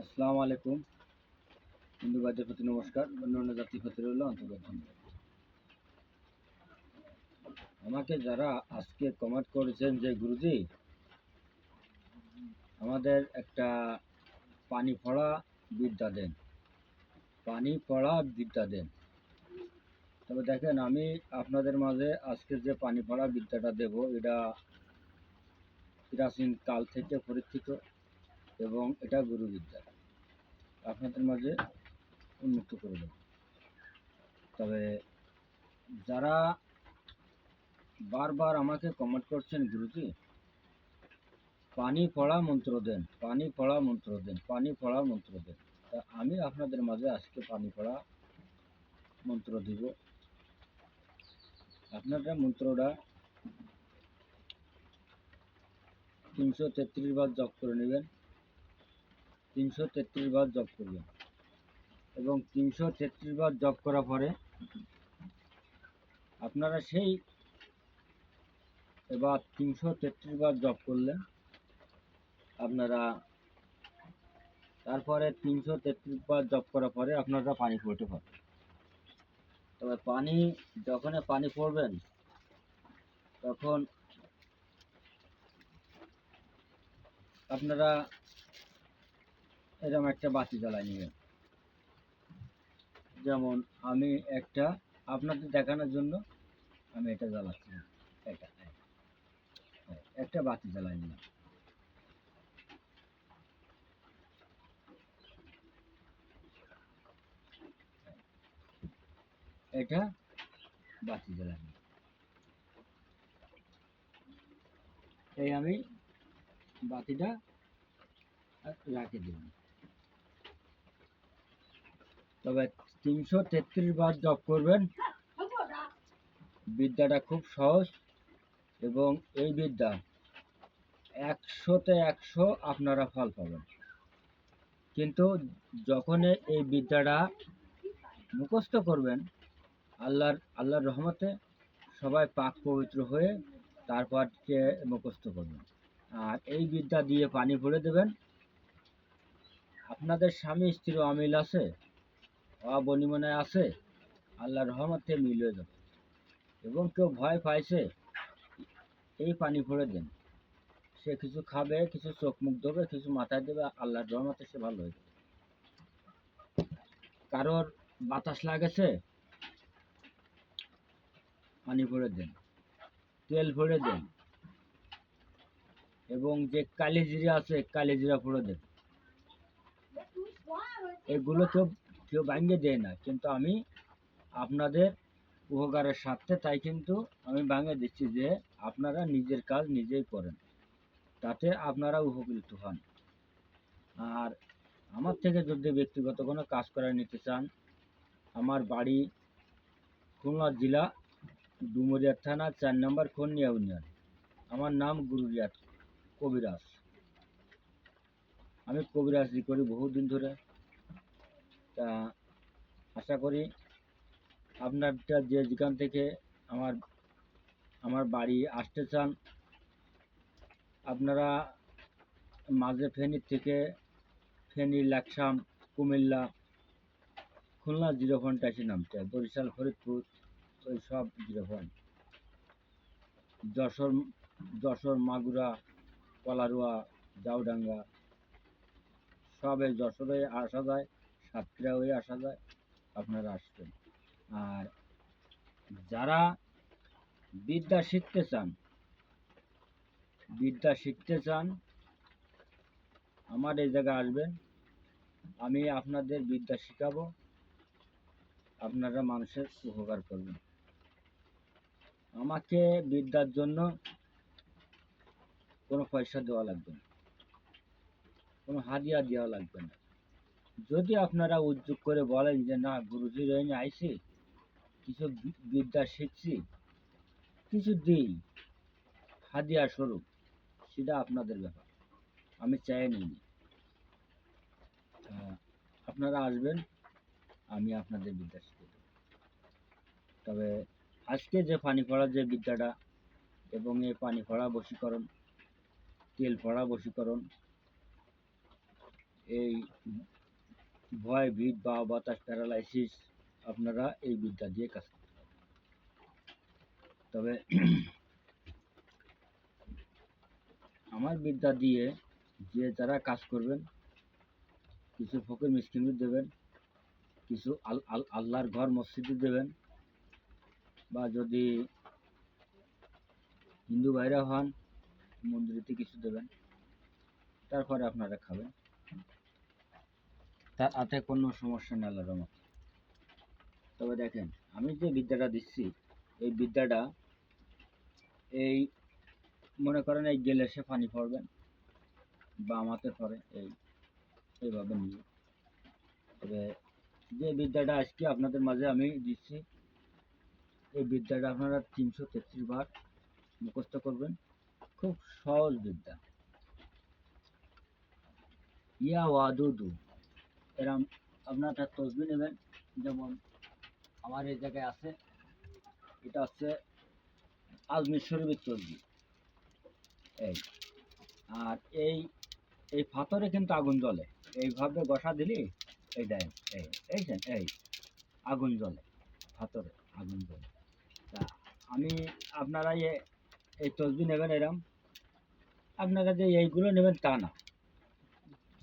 আসসালামু আলাইকুম। হিন্দু ভাইদের প্রতি নমস্কার, অন্যান্য জাতির প্রতি রইল আন্তরিক ধন্যবাদ। আমাকে যারা আজকে কমেন্ট করেছেন যে গুরুজি আমাদের একটা পানি পড়া বিদ্যা দেন, পানি পড়া বিদ্যা দেন। তবে দেখেন, আমি আপনাদের মাঝে আজকে যে পানি পড়া বিদ্যাটা দেব, এটা প্রাচীন কাল থেকে পরীক্ষিত এবং এটা গুরুবিদ্যা আপনাদের মাঝে উন্মুক্ত করে দেব। তবে যারা বারবার আমাকে কমেন্ট করছেন গুরুজি পানি পড়া মন্ত্র দেন, পানি পড়া মন্ত্র দেন, পানি পড়া মন্ত্র দেন, তা আমি আপনাদের মাঝে আজকে পানি পড়া মন্ত্র দিব। আপনারা মন্ত্রটা 333 বার জপ করে নেবেন, 333 বার জপ করবেন এবং 333 বার জপ করার পরে আপনারা সেই এবার 333 বার জপ করলেন, আপনারা তারপরে 333 বার জপ করার পরে আপনারা পানি পড়তে পারবেন। তবে পানি যখন পানি পড়বেন তখন আপনারা এরকম একটা বাতি জ্বালায় নেবেন। যেমন আমি একটা আপনাদের দেখানোর জন্য আমি এটা জ্বালাচ্ছি, এটা একটা বাতি জ্বালায় নিলাম। এটা বাতি জ্বালায় নিলাম, এই আমি বাতিটা রাখে দিলাম। তবে 333 বার জপ করবেন। বিদ্যাটা খুব সহজ এবং এই বিদ্যা 100-তে 100 আপনারা ফল পাবেন। কিন্তু যখন এই বিদ্যাটা মুখস্থ করবেন, আল্লাহর রহমতে সবাই পাক পবিত্র হয়ে তারপর মুখস্থ করবেন। আর এই বিদ্যা দিয়ে পানি ভরে দেবেন। আপনাদের স্বামী স্ত্রী অমিল আছে, অবনিমনায় আছে, আল্লাহর রহমতে মিল হয়ে যাবে। এবং কেউ ভয় পাইছে, এই পানি ভরে দেন, সে কিছু খাবে, কিছু চোখ মুখ দেবে, কিছু মাথায় দেবে, আল্লাহর রহমতে সে ভালো হয়ে যাবে। কারোর বাতাস লাগেছে, পানি ভরে দেন, তেল ভরে দেন এবং যে কালিজিরা আছে কালিজিরা ভরে দেন। এগুলো কেউ ভাঙিয়ে দেয় না, কিন্তু আমি আপনাদের উপকারের স্বার্থে তাই কিন্তু আমি ভাঙিয়ে দিচ্ছি যে আপনারা নিজের কাজ নিজেই করেন, তাতে আপনারা উপকৃত হন। আর আমার থেকে যদি ব্যক্তিগত কোনো কাজ করে নিতে চান, আমার বাড়ি খুলনা জেলা ডুমুরিয়া থানা 4 নম্বর খনিয়া ইউনিয়ন। আমার নাম গুরুরিয়াত কবিরাজ। আমি কবিরাজি করি বহুদিন ধরে। তা আশা করি আপনারটা যে যেখান থেকে আমার আমার বাড়ি আসতে চান, আপনারা মাঝে ফেনী, লাকসাম, কুমিল্লা, খুলনা 0 পয়েন্ট এসে নামতে হয়, বরিশাল, ফরিদপুর, ওই সব 0 পয়েন্ট, যশোর, মাগুরা, কলারোয়া, জাউডাঙ্গা, সব এই যশোরে আসা যায়, সাতক্ষীরা হয়ে আসা যায়, আপনারা আসবেন। আর যারা বিদ্যা শিখতে চান আমার এই জায়গায় আসবেন, আমি আপনাদের বিদ্যা শিখাবো, আপনারা মানুষের উপকার করবেন। আমাকে বিদ্যার জন্য কোনো পয়সা দেওয়া লাগবে না, কোনো হাদিয়া দেওয়া লাগবে না। যদি আপনারা উদ্যোগ করে বলেন যে না গুরুজির ওখানে আইছি, কিছু বিদ্যা শিখছি, কিছু দিই হাদিয়া স্বরূপ, সেটা আপনাদের ব্যাপার, আমি চাই নিই। আপনারা আসবেন, আমি আপনাদের বিদ্যা শিখে দেব। তবে আজকে যে পানি পড়ার যে বিদ্যাটা এবং এই পানি পড়া বশীকরণ, তেল পড়া বশীকরণ, এই ভয় ভীত বা বাতাস প্যারালাইসিস আপনারা এই বিদ্যা দিয়ে কাজ করতে পারবেন। তবে আমার বিদ্যা দিয়ে যে যারা কাজ করবেন, কিছু ফকির মিসকিন দেবেন, কিছু আল্লাহর ঘর মসজিদে দেবেন, বা যদি হিন্দু ভাইরা হন মন্দিরেতে কিছু দেবেন, তারপরে আপনারা খাবেন, তাতে কোনো সমস্যা নেই আল্লাহর রহমতে। তবে দেখেন, আমি যে বিদ্যাটা দিচ্ছি এই বিদ্যাটা এই মনে করেন এই গেলেসে পানি পড়বেন বা আমাতে পড়ে এইভাবে নিয়ে। তবে যে বিদ্যাটা আজকে আপনাদের মাঝে আমি দিচ্ছি এই বিদ্যাটা আপনারা 333 বার মুখস্থ করবেন। খুব সহজ বিদ্যা। ইয়া ওয়াদুদু এরম আপনার একটা তসবি নেবেন, যেমন আমার এই জায়গায় আছে, এটা হচ্ছে আজমির শরীফের তসবি। এই আর এই এই পাথরে কিন্তু আগুন জ্বলে, এইভাবে বসা দিলি এই দেয়, এই আগুন জ্বলে, পাথরে আগুন জ্বলে। তা আমি আপনারা এই তসবি নেবেন এরম, আপনারা যে এইগুলো নেবেন তা না,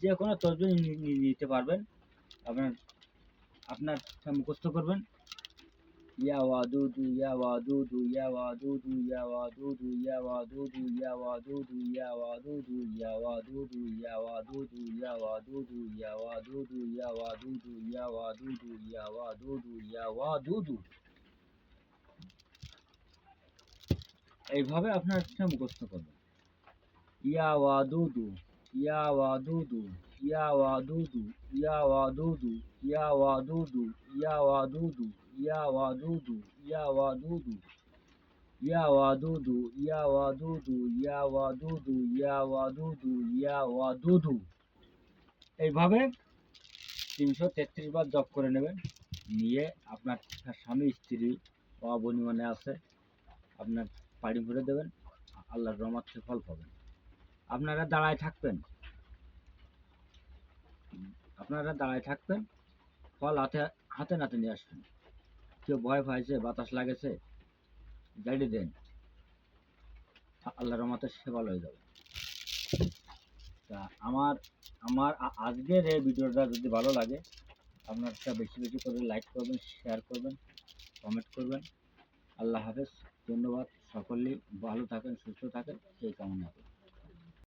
যে কোনো তসবি নিতে পারবেন। আপনার আপনার মুখস্থ করবেন, ইয়া ওয়াদুদু ইয়া ওয়াদুদু ইয়া ওয়াদুদু ইয়া ওয়াদুদু ইয়া ওয়াদুদু ইয়া ওয়াদুদু ইয়া ওয়াদুদু ইয়া ওয়াদুদু ইয়া ওয়াদুদু ইয়া ওয়াদুদু ইয়া ওয়াদুদু ইয়া ওয়াদুদু ইয়া ওয়াদুদু ইয়া ওয়াদুদু ইয়া ওয়াদুদু। এইভাবে আপনার মুখস্থ করবেন। ইয়া ওয়াদুদু ইয়া ওয়াদুদু ইয়া ওয়াদুদু ইয়া ওয়াদুদু ইয়া ওয়াদুদু ইয়া ওয়াদুদু ইয়া ওয়াদুদু ইয়া ওয়াদুদু ইয়া ওয়াদুদু ইয়া ওয়াদুদু ইয়া ওয়াদুদু ইয়া ওয়াদুদু ইয়া ওয়াদুদু। এইভাবে 333 বার জপ করে নেবেন। নিয়ে আপনার স্বামী স্ত্রী অবনিমনে আছে আপনার পাড়ি ভরে দেবেন, আল্লাহর রহমত থেকে ফল পাবেন। আপনারা দাঁড়ায় থাকবেন, ফল হাতে নাতে নিয়ে আসবেন। কেউ ভয় পাইছে, বাতাস লাগেছে, জাড়ি দেন, আল্লাহর রহমতে সে ভালো হয়ে যাবে। তা আমার আমার আজকের এই ভিডিওটা যদি ভালো লাগে আপনারা বেশি বেশি করে লাইক করবেন, শেয়ার করবেন, কমেন্ট করবেন। আল্লাহ হাফেজ, ধন্যবাদ। সকলেই ভালো থাকেন, সুস্থ থাকেন, সেই কামনা করি।